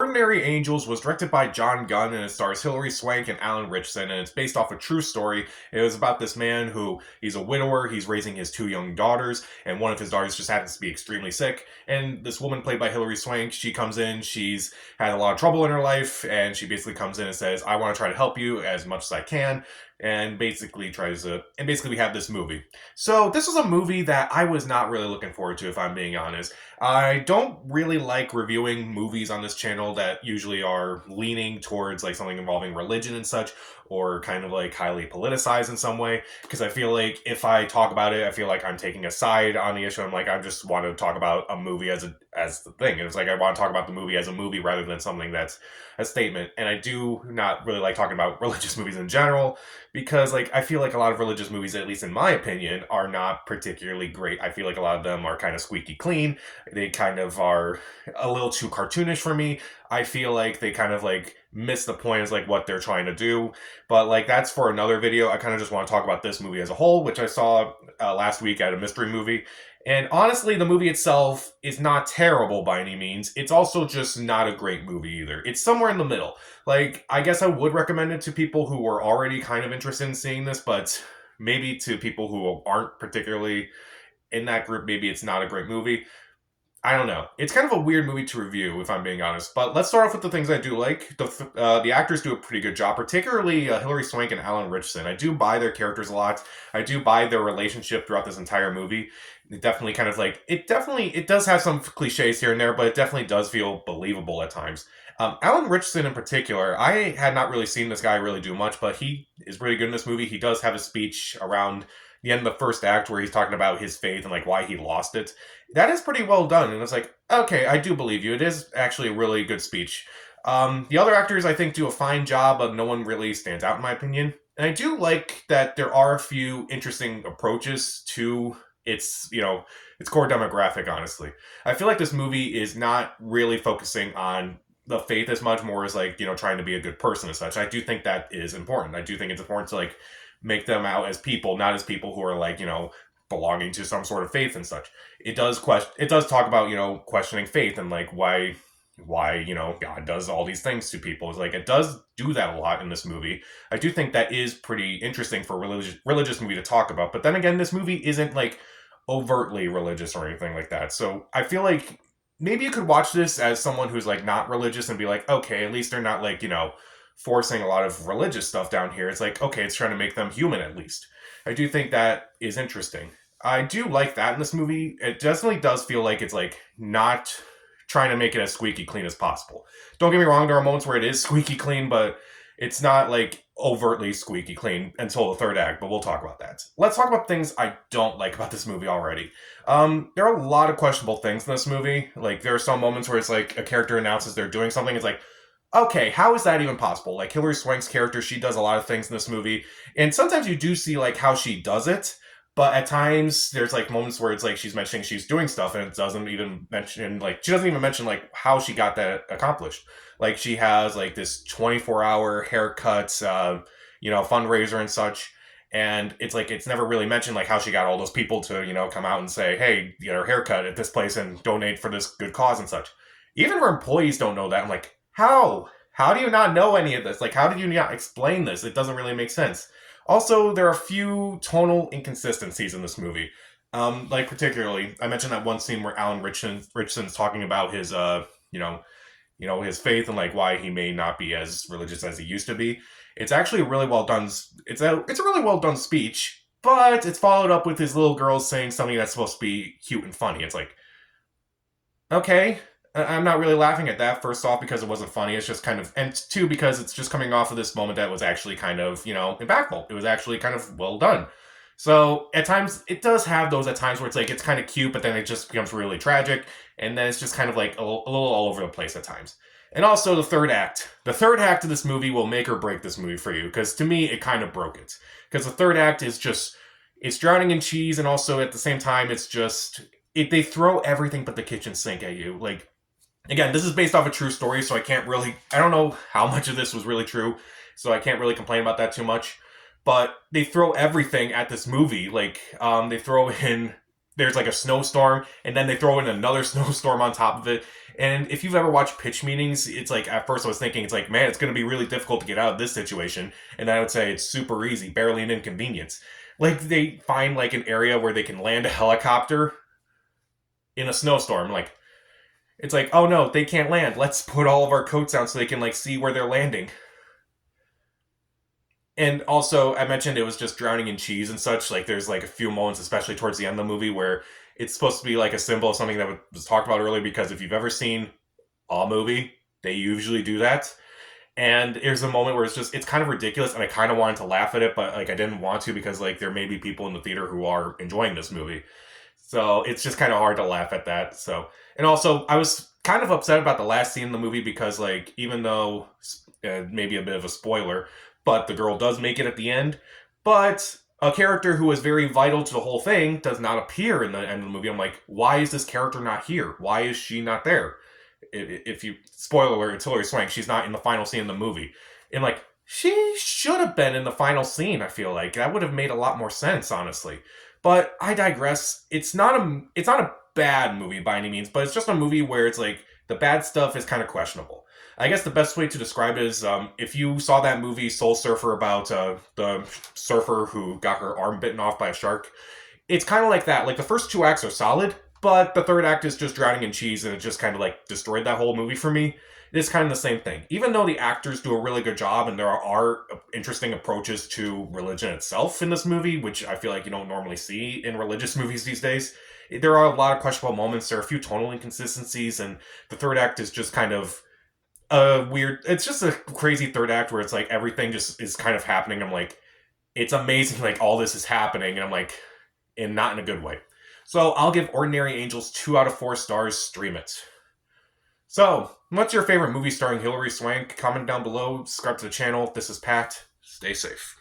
Ordinary Angels was directed by John Gunn and it stars Hilary Swank and Alan Ritchson, and it's based off a true story. It was about this man who he's a widower, he's raising his two young daughters, and one of his daughters just happens to be extremely sick. And this woman played by Hilary Swank, she comes in, she's had a lot of trouble in her life, and she basically comes in and says, I want to try to help you as much as I can. And basically we have this movie. So this was a movie that I was not really looking forward to, if I'm being honest. I don't really like reviewing movies on this channel that usually are leaning towards like something involving religion and such, or kind of like highly politicized in some way. Because I feel like if I talk about it, I feel like I'm taking a side on the issue. I'm like, I just want to talk about a movie as the thing. It's like I want to talk about the movie as a movie rather than something that's a statement. And I do not really like talking about religious movies in general because like I feel like a lot of religious movies, at least in my opinion, are not particularly great. I feel like a lot of them are kind of squeaky clean. They kind of are a little too cartoonish for me. I feel like they kind of like miss the point as like what they're trying to do. But like that's for another video. I kind of just want to talk about this movie as a whole, which I saw last week at a mystery movie. And honestly, the movie itself is not terrible by any means. It's also just not a great movie either. It's somewhere in the middle. Like, I guess I would recommend it to people who were already kind of interested in seeing this, but maybe to people who aren't particularly in that group, maybe it's not a great movie. I don't know. It's kind of a weird movie to review, if I'm being honest. But let's start off with the things I do like. The actors do a pretty good job, particularly Hilary Swank and Alan Ritchson. I do buy their characters a lot. I do buy their relationship throughout this entire movie. It definitely kind of like it does have some cliches here and there, but it definitely does feel believable at times. Alan Ritchson in particular, I had not really seen this guy really do much, but he is really good in this movie. He does have a speech around the end of the first act where he's talking about his faith and like why he lost it. That is pretty well done, and it's like, okay, I do believe you. It is actually a really good speech. The other actors, I think, do a fine job, but no one really stands out in my opinion. And I do like that there are a few interesting approaches to its core demographic. Honestly, I feel like this movie is not really focusing on the faith as much, more as like trying to be a good person and such. I do think that is important. I do think it's important to like make them out as people, not as people who are like belonging to some sort of faith and such. It does talk about questioning faith and like why God does all these things to people. It's like it does do that a lot in this movie. I do think that is pretty interesting for a religious movie to talk about. But then again, this movie isn't like overtly religious or anything like that. So I feel like maybe you could watch this as someone who's like not religious and be like, okay, at least they're not like forcing a lot of religious stuff down here. It's like, okay, it's trying to make them human at least. I do think that is interesting. I do like that in this movie. It definitely does feel like it's like not trying to make it as squeaky clean as possible. Don't get me wrong, there are moments where it is squeaky clean, but it's not like overtly squeaky clean until the third act, but we'll talk about that. Let's talk about things I don't like about this movie already. There are a lot of questionable things in this movie. Like, there are some moments where it's like a character announces they're doing something. It's like, okay, how is that even possible? Like, Hilary Swank's character, she does a lot of things in this movie, and sometimes you do see like how she does it, but at times there's like moments where it's like she's mentioning she's doing stuff and it doesn't even mention like she doesn't even mention like how she got that accomplished. Like, she has like this 24-hour haircut fundraiser and such, and it's like it's never really mentioned like how she got all those people to come out and say, hey, get her haircut at this place and donate for this good cause and such. Even her employees don't know that. I'm like, how? How do you not know any of this? Like, how did you not explain this? It doesn't really make sense. Also, there are a few tonal inconsistencies in this movie. Like, particularly, I mentioned that one scene where Alan Richson's talking about his, his faith and like why he may not be as religious as he used to be. It's actually a really well done. It's a really well done speech, but it's followed up with his little girl saying something that's supposed to be cute and funny. It's like, okay, I'm not really laughing at that. First off, because it wasn't funny. It's just kind of, and two, because it's just coming off of this moment that was actually kind of, impactful. It was actually kind of well done. So at times, it does have those at times where it's like, it's kind of cute, but then it just becomes really tragic. And then it's just kind of like a little all over the place at times. And also the third act. The third act of this movie will make or break this movie for you. Because to me, it kind of broke it. Because the third act is just, it's drowning in cheese. And also at the same time, it's just, they throw everything but the kitchen sink at you. Like, again, this is based off a true story, so I don't know how much of this was really true, so I can't really complain about that too much. But they throw everything at this movie. Like, they throw in there's like a snowstorm, and then they throw in another snowstorm on top of it. And if you've ever watched pitch meetings, it's like, at first I was thinking, it's like, man, it's going to be really difficult to get out of this situation. And I would say it's super easy, barely an inconvenience. Like, they find like an area where they can land a helicopter in a snowstorm. Like, it's like, oh no, they can't land. Let's put all of our coats out so they can like see where they're landing. And also, I mentioned it was just drowning in cheese and such. Like, there's like a few moments, especially towards the end of the movie, where it's supposed to be like a symbol of something that was talked about earlier. Because if you've ever seen a movie, they usually do that. And there's a moment where it's kind of ridiculous, and I kind of wanted to laugh at it, but like I didn't want to because like there may be people in the theater who are enjoying this movie, so it's just kind of hard to laugh at that. So, and also I was kind of upset about the last scene in the movie because like even though maybe a bit of a spoiler, but the girl does make it at the end, but a character who is very vital to the whole thing does not appear in the end of the movie. I'm like, why is this character not here? Why is she not there? If you spoiler alert, it's Hilary Swank. She's not in the final scene of the movie, and like she should have been in the final scene. I feel like that would have made a lot more sense, honestly. But I digress. It's not a bad movie by any means, but it's just a movie where it's like the bad stuff is kind of questionable. I guess the best way to describe it is if you saw that movie Soul Surfer about the surfer who got her arm bitten off by a shark. It's kind of like that. Like the first two acts are solid, but the third act is just drowning in cheese, and it just kind of like destroyed that whole movie for me. It's kind of the same thing. Even though the actors do a really good job and there are interesting approaches to religion itself in this movie, which I feel like you don't normally see in religious movies these days, there are a lot of questionable moments. There are a few tonal inconsistencies, and the third act is just kind of a weird. It's just a crazy third act where it's like everything just is kind of happening. I'm like, it's amazing, like all this is happening, and I'm like, and not in a good way. So I'll give Ordinary Angels 2 out of 4 stars. Stream it. So, what's your favorite movie starring Hilary Swank? Comment down below. Subscribe to the channel. This is Pat. Stay safe.